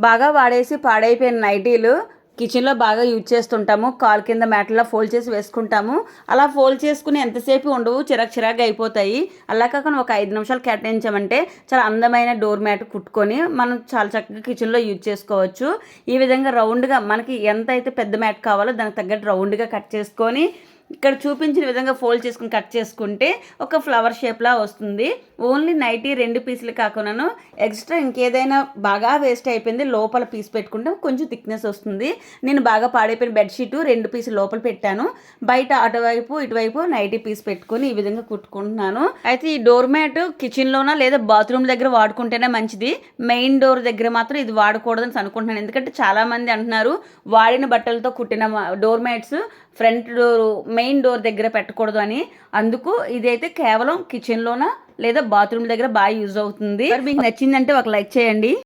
బాగా వాడేసి పాడైపోయిన నైటీలు కిచెన్లో బాగా యూజ్ చేస్తుంటాము. కాలు కింద మ్యాట్లా ఫోల్డ్ చేసి వేసుకుంటాము. అలా ఫోల్డ్ చేసుకుని ఎంతసేపు ఉండవు, చిరాకు అయిపోతాయి. అలా కాకుండా ఒక 5 నిమిషాలు కేటాయించామంటే చాలా అందమైన డోర్ మ్యాట్ కుట్టుకొని మనం చాలా చక్కగా కిచెన్లో యూజ్ చేసుకోవచ్చు. ఈ విధంగా రౌండ్గా మనకి ఎంత అయితే పెద్ద మ్యాట్ కావాలో దానికి తగ్గట్టు రౌండ్గా కట్ చేసుకొని ఇక్కడ చూపించిన విధంగా ఫోల్డ్ చేసుకుని కట్ చేసుకుంటే ఒక ఫ్లవర్ షేప్లా వస్తుంది. ఓన్లీ నైటీ 2 పీసులు కాకుండాను ఎక్స్ట్రా ఇంకేదైనా బాగా వేస్ట్ అయిపోయింది లోపల పీస్ పెట్టుకుంటే కొంచెం థిక్నెస్ వస్తుంది. నేను బాగా పాడైపోయిన బెడ్షీటు 2 పీసులు లోపల పెట్టాను. బయట అటువైపు ఇటువైపు నైటీ పీస్ పెట్టుకొని ఈ విధంగా కుట్టుకుంటున్నాను. అయితే ఈ డోర్ మ్యాట్ కిచెన్లోనా లేదా బాత్రూమ్ దగ్గర వాడుకుంటేనే మంచిది. మెయిన్ డోర్ దగ్గర మాత్రం ఇది వాడకూడదని అనుకుంటున్నాను. ఎందుకంటే చాలామంది అంటున్నారు వాడిన బట్టలతో కుట్టిన door mats front door main door దగ్గర పెట్టకూడదు అని. అందుకు ఇదైతే కేవలం కిచెన్లోన లేదా బాత్రూమ్ దగ్గర బాగా యూజ్ అవుతుంది. మీకు నచ్చిందంటే ఒక లైక్ చేయండి.